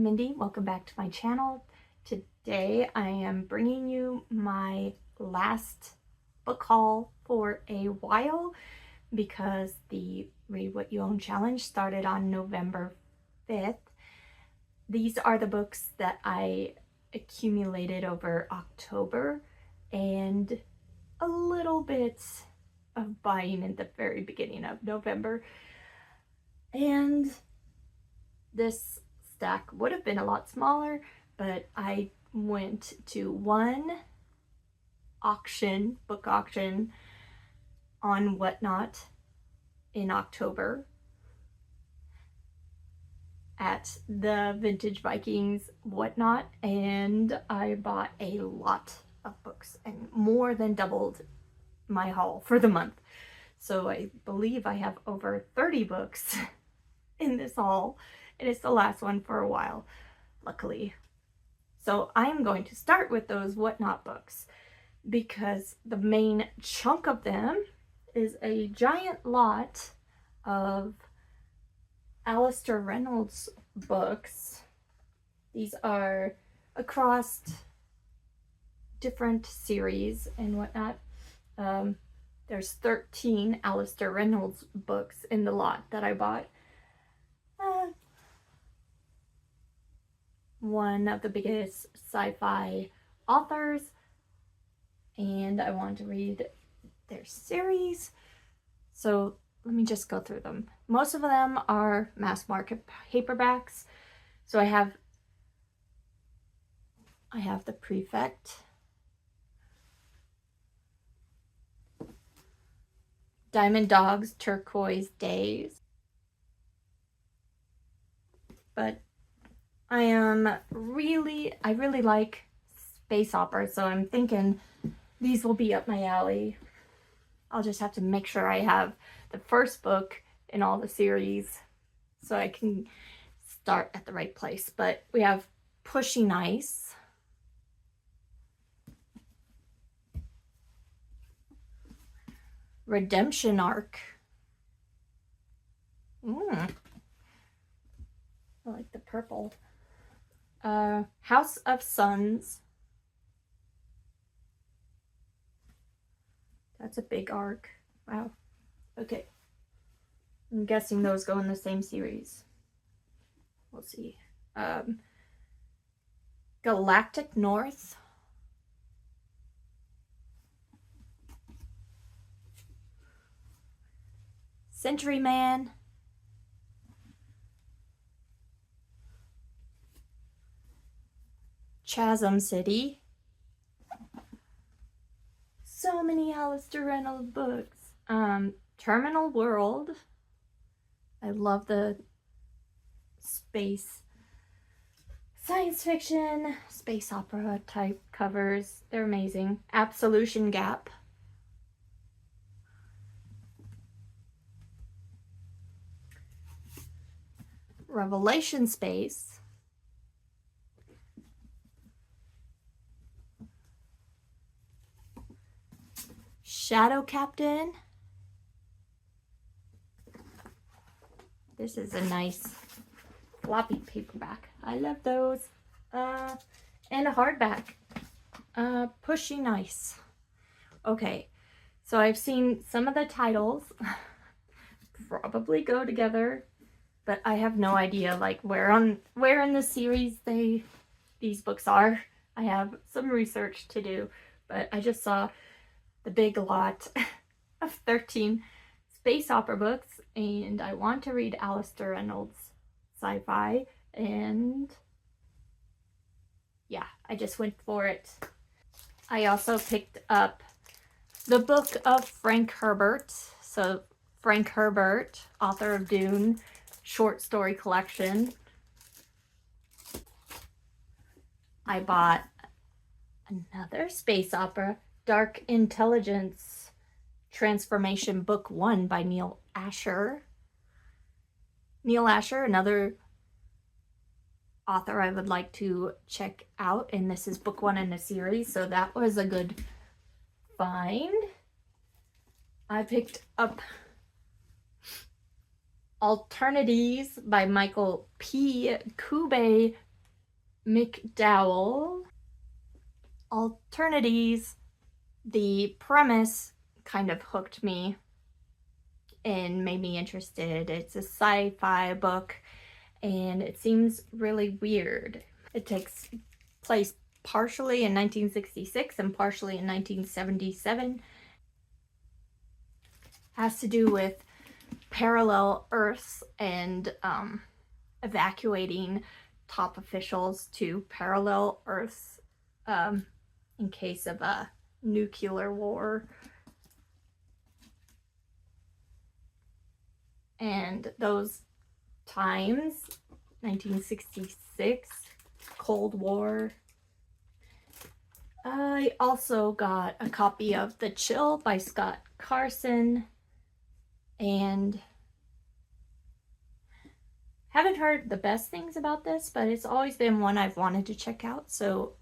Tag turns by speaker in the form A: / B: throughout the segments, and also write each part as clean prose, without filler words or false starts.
A: Mindy. Welcome back to my channel. Today I am bringing you my last book haul for a while because the Read What You Own challenge started on November 5th. These are the books that I accumulated over October and a little bit of buying at the very beginning of November. And this stack would have been a lot smaller, but I went to one auction, book auction on Whatnot in October at the Vintage Vikings Whatnot, and I bought a lot of books and more than doubled my haul for the month. So I believe I have over 30 books in this haul, and it's the last one for a while, luckily. So I am going to start with those Whatnot books because the main chunk of them is a giant lot of Alastair Reynolds books. These are across different series and whatnot. There's 13 Alastair Reynolds books in the lot that I bought. One of the biggest sci-fi authors, and I want to read their series. So let me just go through them. Most of them are mass market paperbacks. So I have the Prefect, Diamond Dogs, Turquoise Days, but I really like space opera, so I'm thinking these will be up my alley. I'll just have to make sure I have the first book in all the series so I can start at the right place. But we have Pushing Ice, Redemption Arc. I like the purple. House of Suns. That's a big arc. Wow. Okay. I'm guessing those go in the same series. We'll see. Galactic North. Century Man. Chasm City. So many Alastair Reynolds books. Terminal World. I love the space science fiction, space opera type covers. They're amazing. Absolution Gap. Revelation Space. Shadow Captain. This is a nice floppy paperback. I love those. And a hardback. Pushing Ice. Okay, so I've seen some of the titles probably go together, but I have no idea like where in the series these books are. I have some research to do, but I just saw the big lot of 13 space opera books, and I want to read Alastair Reynolds sci-fi, and yeah, I just went for it. I also picked up the book of Frank Herbert. So Frank Herbert, author of Dune, short story collection. I bought another space opera, Dark Intelligence Transformation Book 1 by Neil Asher. Neil Asher, another author I would like to check out, and this is book 1 in the series, so that was a good find. I picked up Alternatives by Michael P. Kube McDowell. Alternities. The premise kind of hooked me and made me interested. It's a sci-fi book and it seems really weird. It takes place partially in 1966 and partially in 1977. Has to do with parallel Earths and evacuating top officials to parallel Earths in case of a nuclear war. And those times, 1966, Cold War. I also got a copy of The Chill by Scott Carson, and haven't heard the best things about this, but it's always been one I've wanted to check out, so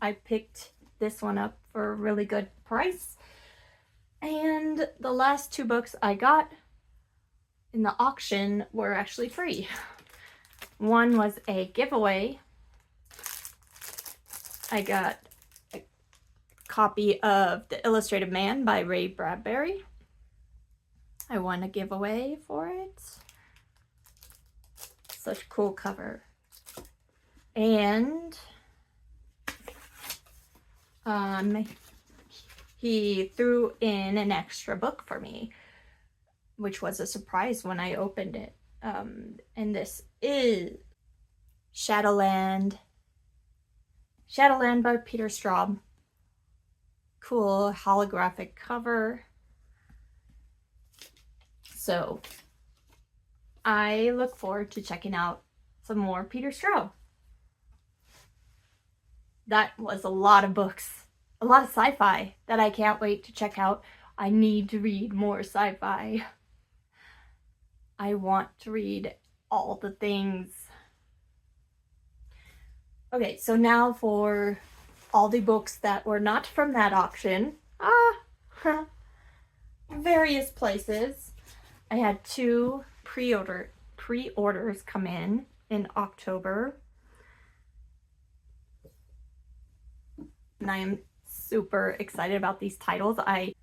A: I picked this one up for a really good price. And the last two books I got in the auction were actually free. One was a giveaway. I got a copy of The Illustrated Man by Ray Bradbury. I won a giveaway for it. Such a cool cover. And he threw in an extra book for me, which was a surprise when I opened it. And this is Shadowland by Peter Straub. Cool holographic cover. So I look forward to checking out some more Peter Straub. That was a lot of books, a lot of sci-fi that I can't wait to check out. I need to read more sci-fi. I want to read all the things. Okay, so now for all the books that were not from that auction. Various places. I had 2 pre-orders come in October. And I am super excited about these titles. I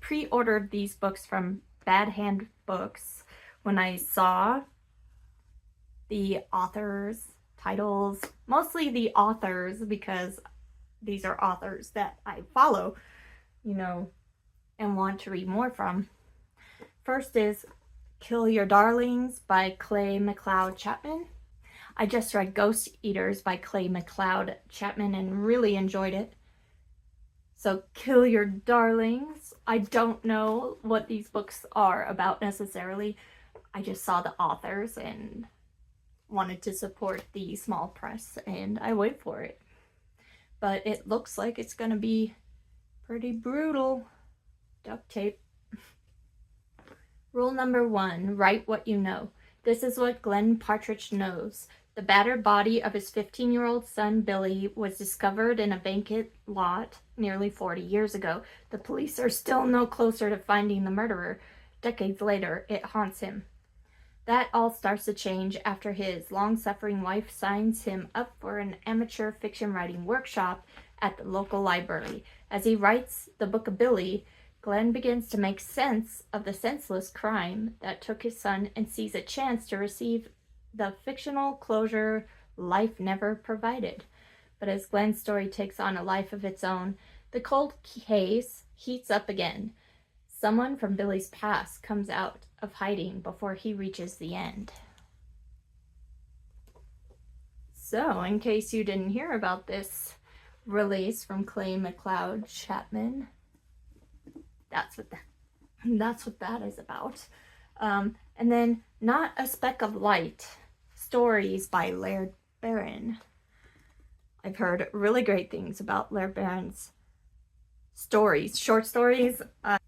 A: pre-ordered these books from Bad Hand Books when I saw the authors' titles, mostly the authors, because these are authors that I follow, you know, and want to read more from. First is Kill Your Darlings by Clay McLeod Chapman. I just read Ghost Eaters by Clay McLeod Chapman and really enjoyed it. So Kill Your Darlings. I don't know what these books are about necessarily. I just saw the authors and wanted to support the small press, and I wait for it. But it looks like it's gonna be pretty brutal. Duct tape. Rule number 1, write what you know. This is what Glenn Partridge knows. The battered body of his 15-year-old son, Billy, was discovered in a vacant lot nearly 40 years ago. The police are still no closer to finding the murderer. Decades later, it haunts him. That all starts to change after his long-suffering wife signs him up for an amateur fiction writing workshop at the local library. As he writes the book of Billy, Glenn begins to make sense of the senseless crime that took his son and sees a chance to receive the fictional closure life never provided. But as Glenn's story takes on a life of its own, the cold case heats up again. Someone from Billy's past comes out of hiding before he reaches the end. So, in case you didn't hear about this release from Clay McLeod Chapman, that's what that is about. And then Not a Speck of Light, stories by Laird Barron. I've heard really great things about Laird Barron's stories, short stories. A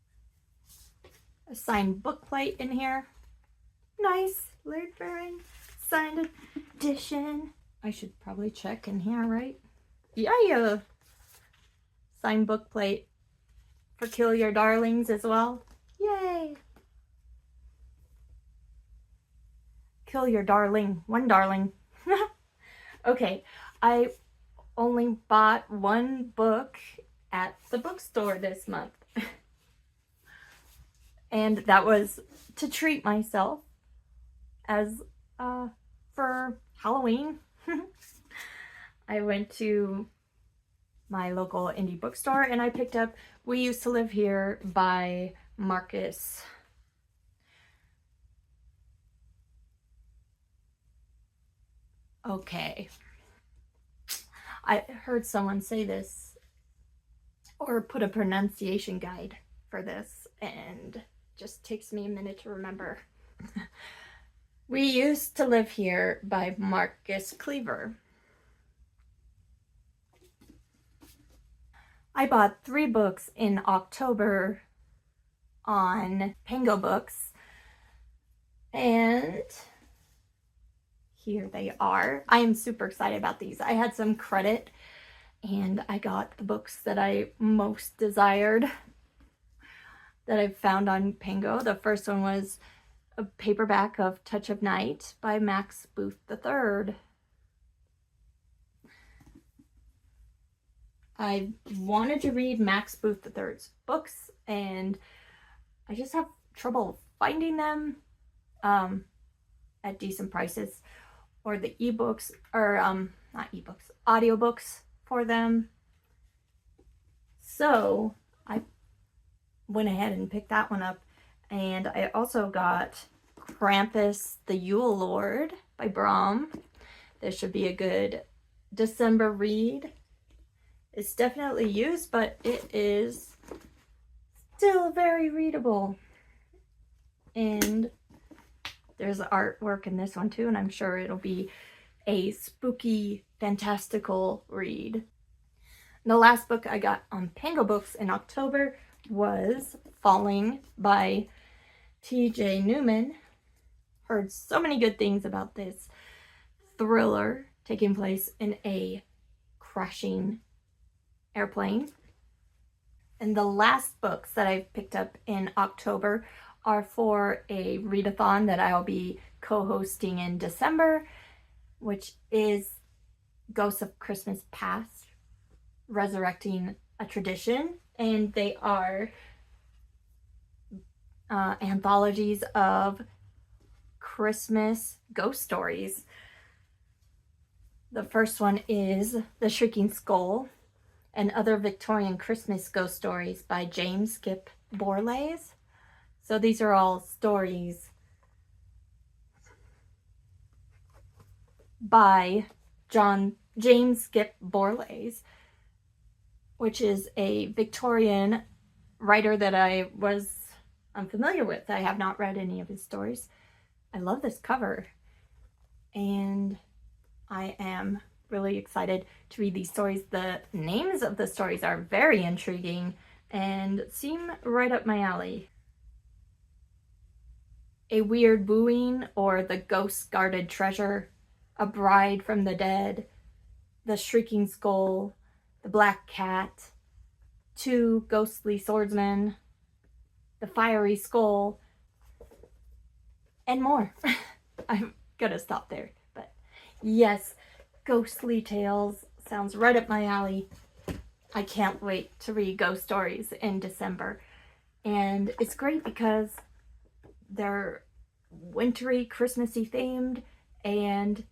A: signed book plate in here. Nice, Laird Barron signed edition. I should probably check in here, right? Yeah. Signed book plate for Kill Your Darlings as well. Yay! Kill Your Darling. One darling. Okay, I only bought one book at the bookstore this month. And that was to treat myself as for Halloween. I went to my local indie bookstore and I picked up We Used to Live Here by Marcus. Okay. I heard someone say this or put a pronunciation guide for this and just takes me a minute to remember. We Used to Live Here by Marcus Cleaver. I bought 3 books in October on Pango Books, and here they are. I am super excited about these. I had some credit and I got the books that I most desired that I found on Pango. The first one was a paperback of Touch of Night by Max Booth III. I wanted to read Max Booth III's books and I just have trouble finding them at decent prices, or the ebooks, or not ebooks, audiobooks for them. So I went ahead and picked that one up. And I also got Krampus the Yule Lord by Brom. This should be a good December read. It's definitely used, but it is still very readable. And there's artwork in this one too, and I'm sure it'll be a spooky, fantastical read. The last book I got on Pango Books in October was Falling by T.J. Newman. Heard so many good things about this thriller taking place in a crashing airplane. And the last books that I've picked up in October are for a readathon that I'll be co-hosting in December, which is Ghosts of Christmas Past, Resurrecting a Tradition. And they are anthologies of Christmas ghost stories. The first one is The Shrieking Skull and Other Victorian Christmas Ghost Stories by James Skip Borlase. So these are all stories by James Skip Borlase, which is a Victorian writer that I'm familiar with. I have not read any of his stories. I love this cover, and I am really excited to read these stories. The names of the stories are very intriguing and seem right up my alley. A Weird Wooing, or The Ghost Guarded Treasure, A Bride from the Dead, The Shrieking Skull, The Black Cat, Two Ghostly Swordsmen, The Fiery Skull, and more. I'm gonna stop there, but yes, ghostly tales sounds right up my alley. I can't wait to read ghost stories in December. And it's great because they're wintry, Christmassy themed, and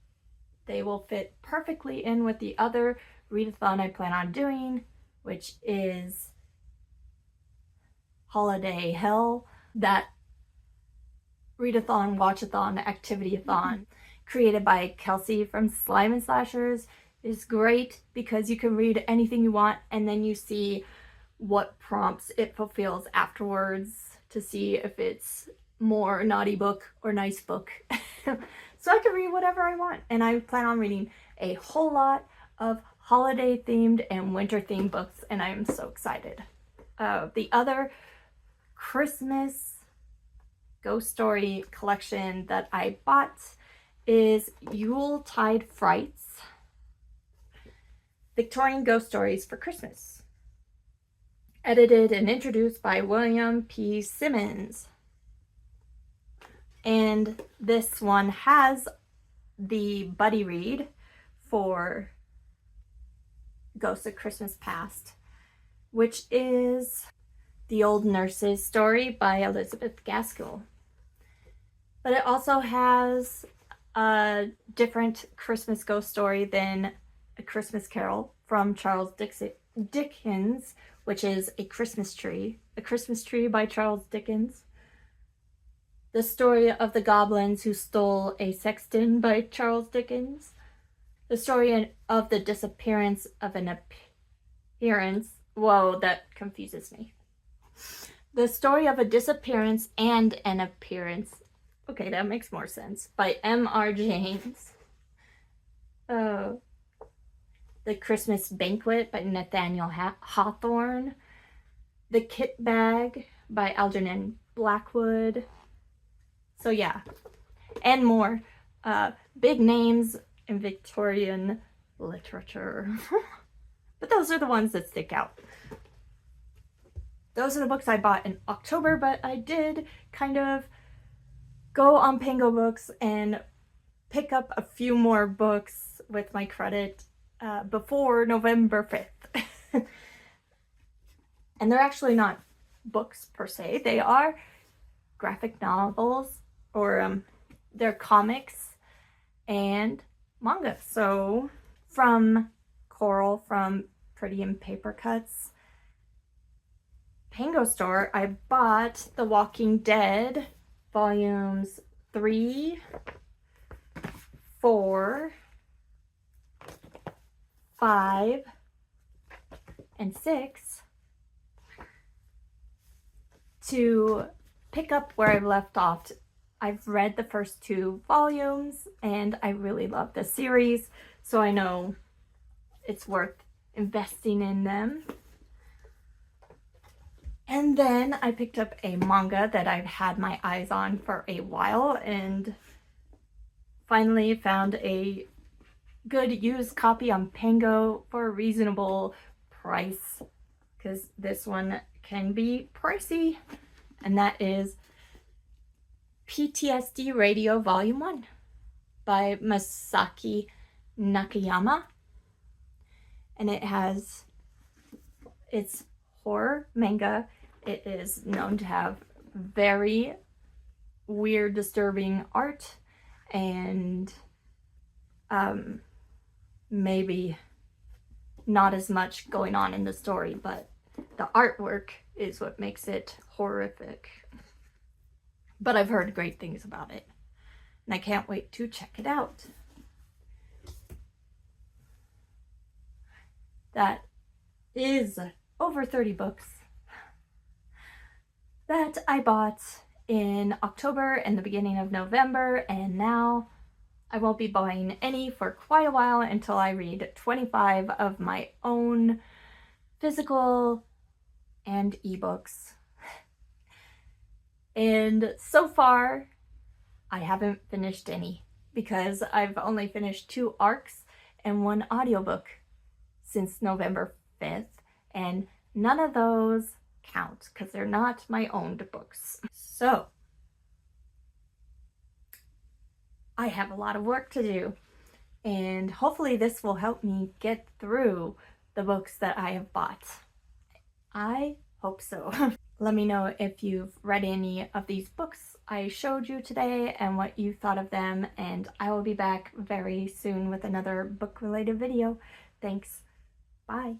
A: they will fit perfectly in with the other readathon I plan on doing, which is Holiday Hell. That readathon, watchathon, activity-a-thon created by Kelsey from Slime and Slashers is great because you can read anything you want and then you see what prompts it fulfills afterwards to see if it's more naughty book or nice book. So I can read whatever I want, and I plan on reading a whole lot of holiday themed and winter themed books, and I am so excited. The other Christmas ghost story collection that I bought is Yuletide Frights, Victorian Ghost Stories for Christmas, edited and introduced by William P. Simmons. And this one has the buddy read for Ghosts of Christmas Past, which is The Old Nurse's Story by Elizabeth Gaskell. But it also has a different Christmas ghost story than A Christmas Carol from Charles Dickens, which is A Christmas Tree. A Christmas Tree by Charles Dickens. The Story of the Goblins Who Stole a Sexton by Charles Dickens. The Story of the Disappearance of an Appearance. Whoa, that confuses me. The Story of a Disappearance and an Appearance. Okay, that makes more sense. By M.R. James. The Christmas Banquet by Nathaniel Hawthorne. The Kit Bag by Algernon Blackwood. So yeah, and more. Big names in Victorian literature. But those are the ones that stick out. Those are the books I bought in October, but I did kind of go on Pango Books and pick up a few more books with my credit before November 5th. And they're actually not books per se. They are graphic novels, or they're comics and manga. So from Coral, from Pretty in Paper Cuts Pango store, I bought The Walking Dead volumes 3, 4, 5, and 6 to pick up where I've left off. I've read the first 2 volumes and I really love the series, so I know it's worth investing in them. And then I picked up a manga that I've had my eyes on for a while and finally found a good used copy on Pango for a reasonable price, because this one can be pricey, and that is PTSD Radio Volume 1 by Masaki Nakayama. And it's horror manga. It is known to have very weird, disturbing art and maybe not as much going on in the story, but the artwork is what makes it horrific. But I've heard great things about it, and I can't wait to check it out. That is over 30 books that I bought in October and the beginning of November, and now I won't be buying any for quite a while until I read 25 of my own physical and ebooks. And so far, I haven't finished any because I've only finished 2 arcs and 1 audiobook since November 5th, and none of those count because they're not my owned books. So I have a lot of work to do, and hopefully this will help me get through the books that I have bought. I hope so. Let me know if you've read any of these books I showed you today and what you thought of them, and I will be back very soon with another book-related video. Thanks. Bye.